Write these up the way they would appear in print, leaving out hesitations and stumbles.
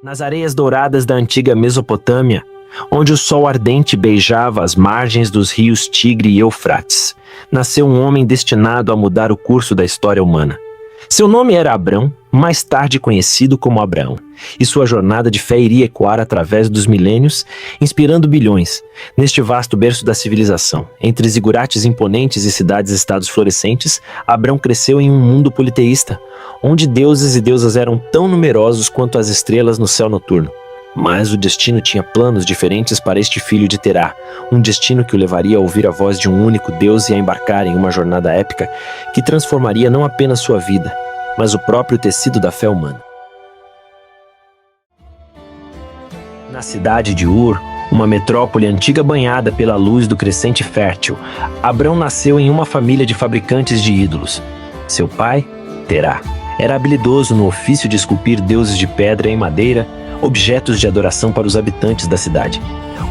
Nas areias douradas da antiga Mesopotâmia, onde o sol ardente beijava as margens dos rios Tigre e Eufrates, nasceu um homem destinado a mudar o curso da história humana. Seu nome era Abrão, mais tarde conhecido como Abraão, e sua jornada de fé iria ecoar através dos milênios, inspirando bilhões. Neste vasto berço da civilização, entre zigurates imponentes e cidades-estados florescentes, Abrão cresceu em um mundo politeísta, onde deuses e deusas eram tão numerosos quanto as estrelas no céu noturno. Mas o destino tinha planos diferentes para este filho de Terá, um destino que o levaria a ouvir a voz de um único Deus e a embarcar em uma jornada épica que transformaria não apenas sua vida, mas o próprio tecido da fé humana. Na cidade de Ur, uma metrópole antiga banhada pela luz do crescente fértil, Abrão nasceu em uma família de fabricantes de ídolos. Seu pai, Terá, era habilidoso no ofício de esculpir deuses de pedra e madeira, objetos de adoração para os habitantes da cidade.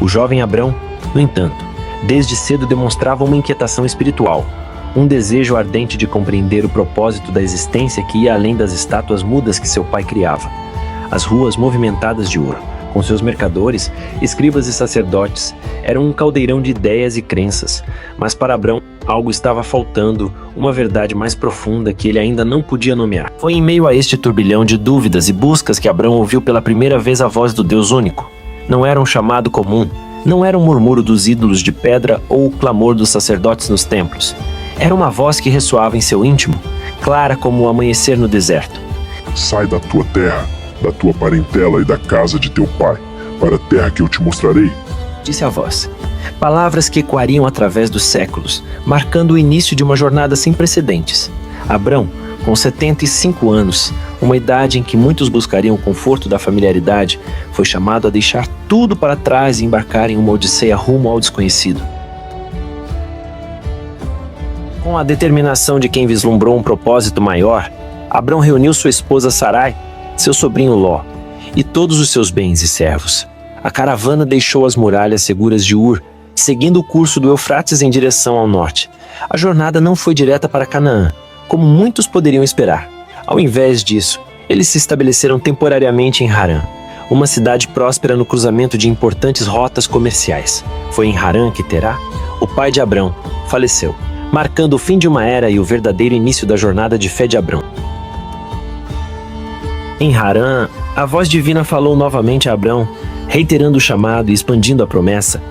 O jovem Abrão, no entanto, desde cedo demonstrava uma inquietação espiritual, um desejo ardente de compreender o propósito da existência que ia além das estátuas mudas que seu pai criava. As ruas movimentadas de Ur, com seus mercadores, escribas e sacerdotes, eram um caldeirão de ideias e crenças, mas para Abrão algo estava faltando, uma verdade mais profunda que ele ainda não podia nomear. Foi em meio a este turbilhão de dúvidas e buscas que Abrão ouviu pela primeira vez a voz do Deus único. Não era um chamado comum, não era um murmúrio dos ídolos de pedra ou o clamor dos sacerdotes nos templos. Era uma voz que ressoava em seu íntimo, clara como o amanhecer no deserto. Sai da tua terra, da tua parentela e da casa de teu pai, para a terra que eu te mostrarei, disse a voz. Palavras que ecoariam através dos séculos, marcando o início de uma jornada sem precedentes. Abrão, com 75 anos, uma idade em que muitos buscariam o conforto da familiaridade, foi chamado a deixar tudo para trás e embarcar em uma odisseia rumo ao desconhecido. Com a determinação de quem vislumbrou um propósito maior, Abrão reuniu sua esposa Sarai, seu sobrinho Ló, e todos os seus bens e servos. A caravana deixou as muralhas seguras de Ur, seguindo o curso do Eufrates em direção ao norte. A jornada não foi direta para Canaã, como muitos poderiam esperar. Ao invés disso, eles se estabeleceram temporariamente em Harã, uma cidade próspera no cruzamento de importantes rotas comerciais. Foi em Harã que Terá, o pai de Abrão, faleceu, marcando o fim de uma era e o verdadeiro início da jornada de fé de Abrão. Em Harã, a voz divina falou novamente a Abrão, reiterando o chamado e expandindo a promessa.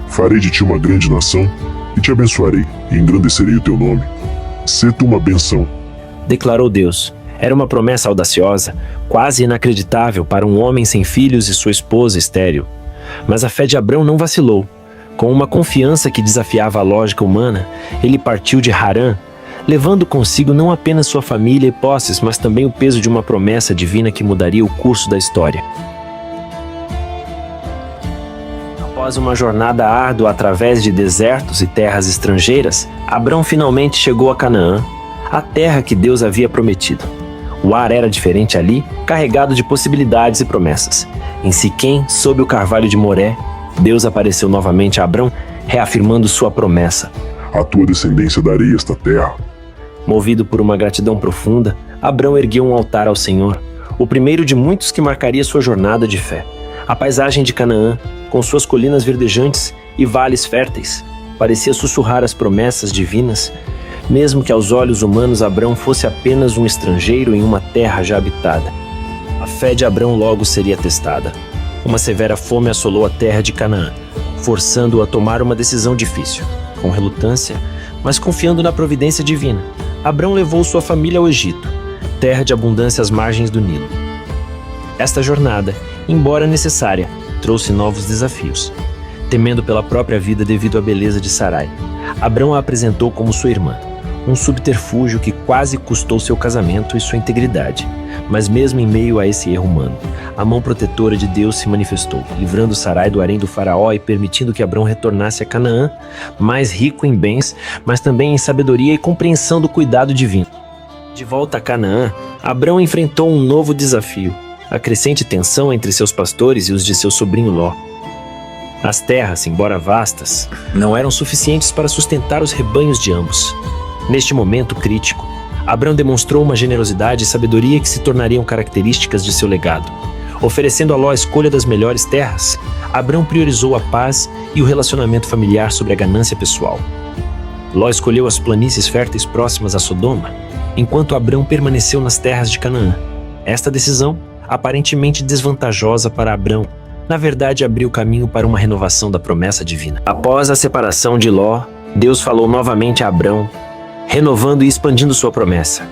Farei de ti uma grande nação, e te abençoarei, e engrandecerei o teu nome. Sê tu uma benção, declarou Deus. Era uma promessa audaciosa, quase inacreditável para um homem sem filhos e sua esposa estéril. Mas a fé de Abrão não vacilou. Com uma confiança que desafiava a lógica humana, ele partiu de Harã, levando consigo não apenas sua família e posses, mas também o peso de uma promessa divina que mudaria o curso da história. Após uma jornada árdua através de desertos e terras estrangeiras, Abrão finalmente chegou a Canaã, a terra que Deus havia prometido. O ar era diferente ali, carregado de possibilidades e promessas. Em Siquém, sob o carvalho de Moré, Deus apareceu novamente a Abrão, reafirmando sua promessa. A tua descendência darei esta terra. Movido por uma gratidão profunda, Abrão ergueu um altar ao Senhor, o primeiro de muitos que marcaria sua jornada de fé. A paisagem de Canaã, com suas colinas verdejantes e vales férteis, parecia sussurrar as promessas divinas, mesmo que aos olhos humanos Abrão fosse apenas um estrangeiro em uma terra já habitada. A fé de Abrão logo seria testada. Uma severa fome assolou a terra de Canaã, forçando-o a tomar uma decisão difícil. Com relutância, mas confiando na providência divina, Abrão levou sua família ao Egito, terra de abundância às margens do Nilo. Esta jornada, embora necessária, trouxe novos desafios. Temendo pela própria vida devido à beleza de Sarai, Abrão a apresentou como sua irmã, um subterfúgio que quase custou seu casamento e sua integridade. Mas mesmo em meio a esse erro humano, a mão protetora de Deus se manifestou, livrando Sarai do harém do faraó e permitindo que Abrão retornasse a Canaã, mais rico em bens, mas também em sabedoria e compreensão do cuidado divino. De volta a Canaã, Abrão enfrentou um novo desafio, a crescente tensão entre seus pastores e os de seu sobrinho Ló. As terras, embora vastas, não eram suficientes para sustentar os rebanhos de ambos. Neste momento crítico, Abrão demonstrou uma generosidade e sabedoria que se tornariam características de seu legado. Oferecendo a Ló a escolha das melhores terras, Abrão priorizou a paz e o relacionamento familiar sobre a ganância pessoal. Ló escolheu as planícies férteis próximas a Sodoma, enquanto Abrão permaneceu nas terras de Canaã. Esta decisão, aparentemente desvantajosa para Abrão, na verdade abriu caminho para uma renovação da promessa divina. Após a separação de Ló, Deus falou novamente a Abrão, renovando e expandindo sua promessa.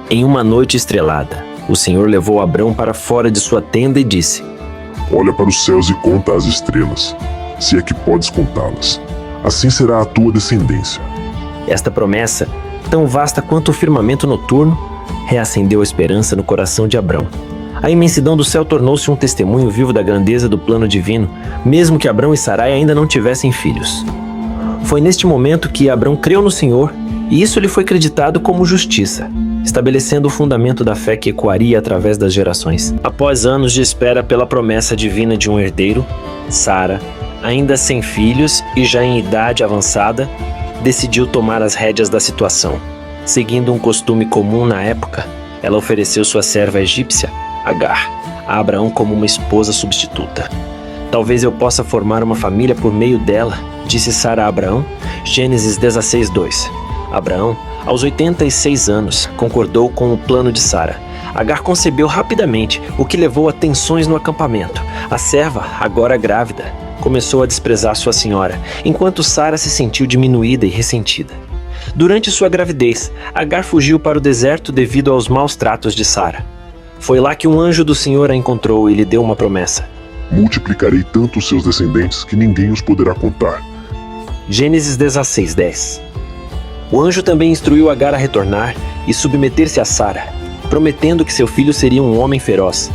Em uma noite estrelada, o Senhor levou Abrão para fora de sua tenda e disse: Olha para os céus e conta as estrelas, se é que podes contá-las. Assim será a tua descendência. Esta promessa, tão vasta quanto o firmamento noturno, reacendeu a esperança no coração de Abrão. A imensidão do céu tornou-se um testemunho vivo da grandeza do plano divino, mesmo que Abrão e Sarai ainda não tivessem filhos. Foi neste momento que Abrão creu no Senhor, e isso lhe foi creditado como justiça, estabelecendo o fundamento da fé que ecoaria através das gerações. Após anos de espera pela promessa divina de um herdeiro, Sara, ainda sem filhos e já em idade avançada, decidiu tomar as rédeas da situação. Seguindo um costume comum na época, ela ofereceu sua serva egípcia, Agar, a Abraão como uma esposa substituta. Talvez eu possa formar uma família por meio dela, disse Sara a Abraão, Gênesis 16:2. Abraão, aos 86 anos, concordou com o plano de Sara. Agar concebeu rapidamente, o que levou a tensões no acampamento. A serva, agora grávida, começou a desprezar sua senhora, enquanto Sara se sentiu diminuída e ressentida. Durante sua gravidez, Agar fugiu para o deserto devido aos maus tratos de Sara. Foi lá que um anjo do Senhor a encontrou e lhe deu uma promessa. Multiplicarei tanto os seus descendentes que ninguém os poderá contar. Gênesis 16:10. O anjo também instruiu Agar a retornar e submeter-se a Sara, prometendo que seu filho seria um homem feroz.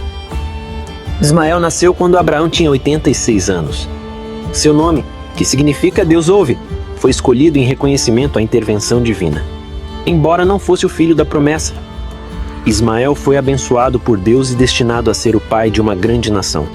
Ismael nasceu quando Abraão tinha 86 anos. Seu nome, que significa Deus ouve, foi escolhido em reconhecimento à intervenção divina. Embora não fosse o filho da promessa, Ismael foi abençoado por Deus e destinado a ser o pai de uma grande nação.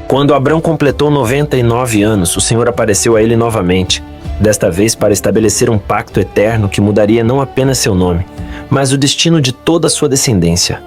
Quando Abrão completou 99 anos, o Senhor apareceu a ele novamente, desta vez para estabelecer um pacto eterno que mudaria não apenas seu nome, mas o destino de toda a sua descendência.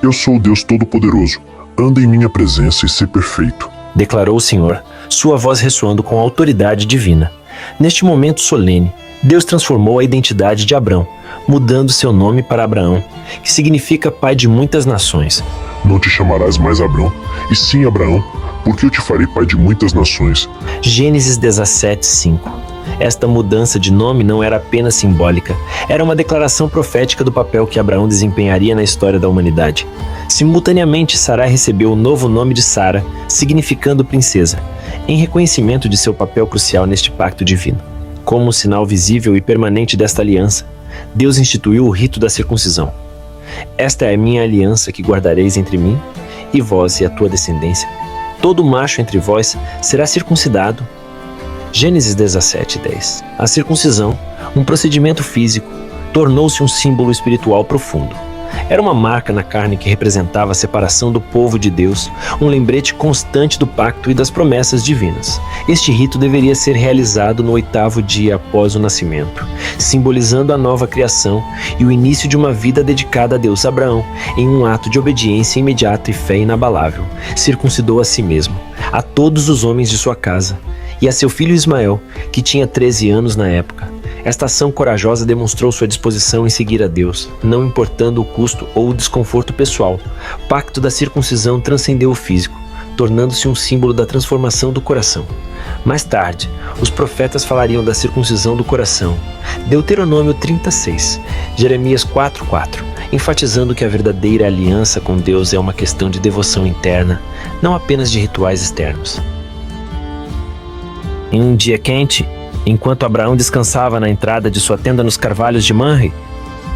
Eu sou o Deus Todo-Poderoso. Anda em minha presença e sê perfeito, declarou o Senhor, sua voz ressoando com autoridade divina. Neste momento solene, Deus transformou a identidade de Abrão, mudando seu nome para Abraão, que significa pai de muitas nações. Não te chamarás mais Abrão, e sim Abraão, porque eu te farei pai de muitas nações. Gênesis 17:5. Esta mudança de nome não era apenas simbólica, era uma declaração profética do papel que Abraão desempenharia na história da humanidade. Simultaneamente, Sarai recebeu o novo nome de Sara, significando princesa, em reconhecimento de seu papel crucial neste pacto divino. Como um sinal visível e permanente desta aliança, Deus instituiu o rito da circuncisão. Esta é a minha aliança que guardareis entre mim e vós e a tua descendência. Todo macho entre vós será circuncidado. Gênesis 17:10. A circuncisão, um procedimento físico, tornou-se um símbolo espiritual profundo. Era uma marca na carne que representava a separação do povo de Deus, um lembrete constante do pacto e das promessas divinas. Este rito deveria ser realizado no 8º dia após o nascimento, simbolizando a nova criação e o início de uma vida dedicada a Deus. Abraão, em um ato de obediência imediata e fé inabalável, circuncidou a si mesmo, a todos os homens de sua casa, e a seu filho Ismael, que tinha 13 anos na época. Esta ação corajosa demonstrou sua disposição em seguir a Deus, não importando o custo ou o desconforto pessoal. O pacto da circuncisão transcendeu o físico, tornando-se um símbolo da transformação do coração. Mais tarde, os profetas falariam da circuncisão do coração. Deuteronômio 36, Jeremias 4:4, enfatizando que a verdadeira aliança com Deus é uma questão de devoção interna, não apenas de rituais externos. Em um dia quente, enquanto Abraão descansava na entrada de sua tenda nos carvalhos de Manre,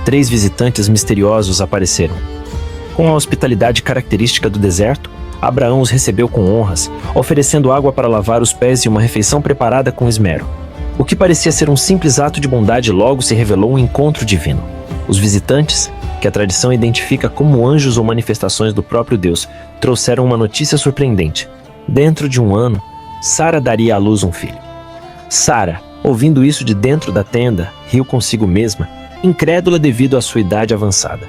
3 visitantes misteriosos apareceram. Com a hospitalidade característica do deserto, Abraão os recebeu com honras, oferecendo água para lavar os pés e uma refeição preparada com esmero. O que parecia ser um simples ato de bondade logo se revelou um encontro divino. Os visitantes, que a tradição identifica como anjos ou manifestações do próprio Deus, trouxeram uma notícia surpreendente. Dentro de um ano, Sara daria à luz um filho. Sara, Ouvindo isso de dentro da tenda, riu consigo mesma, incrédula devido à sua idade avançada.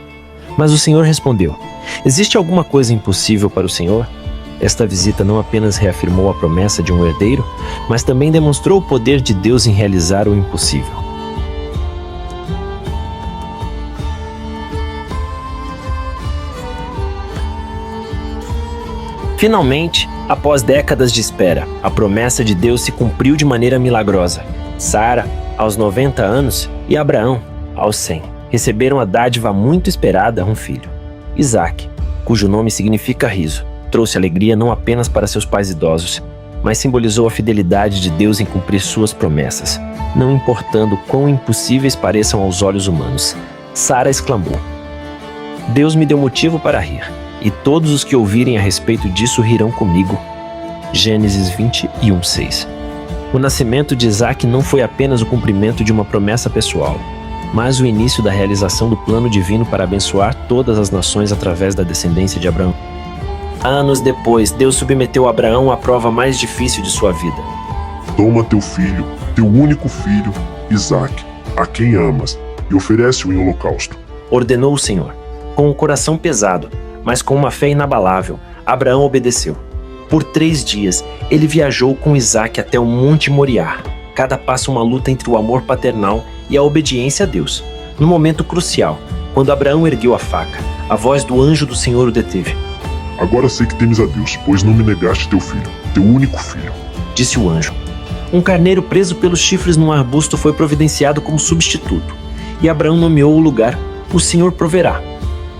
Mas o Senhor respondeu: existe alguma coisa impossível para o Senhor? Esta visita não apenas reafirmou a promessa de um herdeiro, mas também demonstrou o poder de Deus em realizar o impossível. Finalmente, após décadas de espera, a promessa de Deus se cumpriu de maneira milagrosa. Sara, aos 90 anos, e Abraão, aos 100, receberam a dádiva muito esperada, um filho. Isaque, cujo nome significa riso, trouxe alegria não apenas para seus pais idosos, mas simbolizou a fidelidade de Deus em cumprir suas promessas, não importando quão impossíveis pareçam aos olhos humanos. Sara exclamou: Deus me deu motivo para rir, e todos os que ouvirem a respeito disso rirão comigo. Gênesis 21:6. O nascimento de Isaque não foi apenas o cumprimento de uma promessa pessoal, mas o início da realização do plano divino para abençoar todas as nações através da descendência de Abraão. Anos depois, Deus submeteu Abraão à prova mais difícil de sua vida. Toma teu filho, teu único filho, Isaque, a quem amas, e oferece-o em holocausto. Ordenou o Senhor. Com o coração pesado, mas com uma fé inabalável, Abraão obedeceu. Por 3 dias, ele viajou com Isaque até o Monte Moriá. Cada passo uma luta entre o amor paternal e a obediência a Deus. No momento crucial, quando Abraão ergueu a faca, a voz do anjo do Senhor o deteve. Agora sei que temes a Deus, pois não me negaste teu filho, teu único filho. Disse o anjo. Um carneiro preso pelos chifres num arbusto foi providenciado como substituto, e Abraão nomeou o lugar "O Senhor proverá".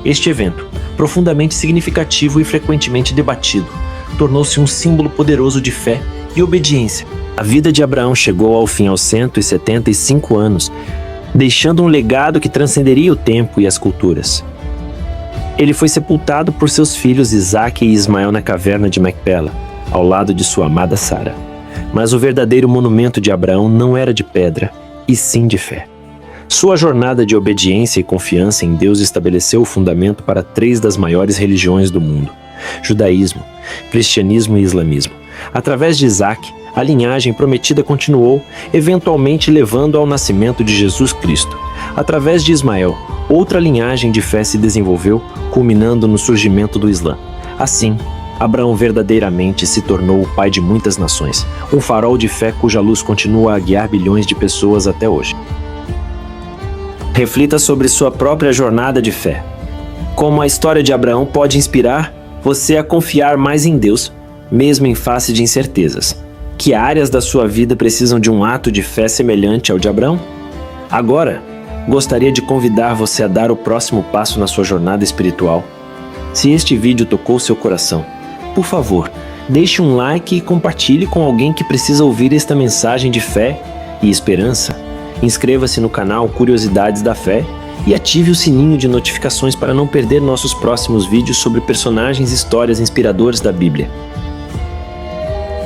Este evento, profundamente significativo e frequentemente debatido, tornou-se um símbolo poderoso de fé e obediência. A vida de Abraão chegou ao fim aos 175 anos, deixando um legado que transcenderia o tempo e as culturas. Ele foi sepultado por seus filhos Isaque e Ismael na caverna de Macpela, ao lado de sua amada Sara. Mas o verdadeiro monumento de Abraão não era de pedra, e sim de fé. Sua jornada de obediência e confiança em Deus estabeleceu o fundamento para 3 das maiores religiões do mundo: judaísmo, cristianismo e islamismo. Através de Isaque, a linhagem prometida continuou, eventualmente levando ao nascimento de Jesus Cristo. Através de Ismael, outra linhagem de fé se desenvolveu, culminando no surgimento do Islã. Assim, Abraão verdadeiramente se tornou o pai de muitas nações, um farol de fé cuja luz continua a guiar bilhões de pessoas até hoje. Reflita sobre sua própria jornada de fé. Como a história de Abraão pode inspirar você a confiar mais em Deus, mesmo em face de incertezas? Que áreas da sua vida precisam de um ato de fé semelhante ao de Abraão? Agora, gostaria de convidar você a dar o próximo passo na sua jornada espiritual. Se este vídeo tocou seu coração, por favor, deixe um like e compartilhe com alguém que precisa ouvir esta mensagem de fé e esperança. Inscreva-se no canal Curiosidades da Fé e ative o sininho de notificações para não perder nossos próximos vídeos sobre personagens e histórias inspiradoras da Bíblia.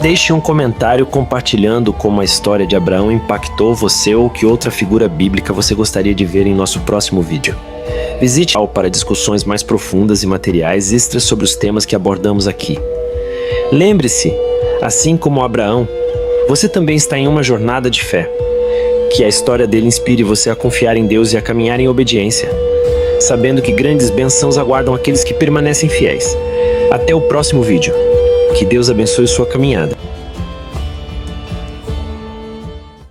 Deixe um comentário compartilhando como a história de Abraão impactou você ou que outra figura bíblica você gostaria de ver em nosso próximo vídeo. Visite o canal para discussões mais profundas e materiais extras sobre os temas que abordamos aqui. Lembre-se, assim como Abraão, você também está em uma jornada de fé. Que a história dele inspire você a confiar em Deus e a caminhar em obediência, sabendo que grandes bênçãos aguardam aqueles que permanecem fiéis. Até o próximo vídeo. Que Deus abençoe sua caminhada.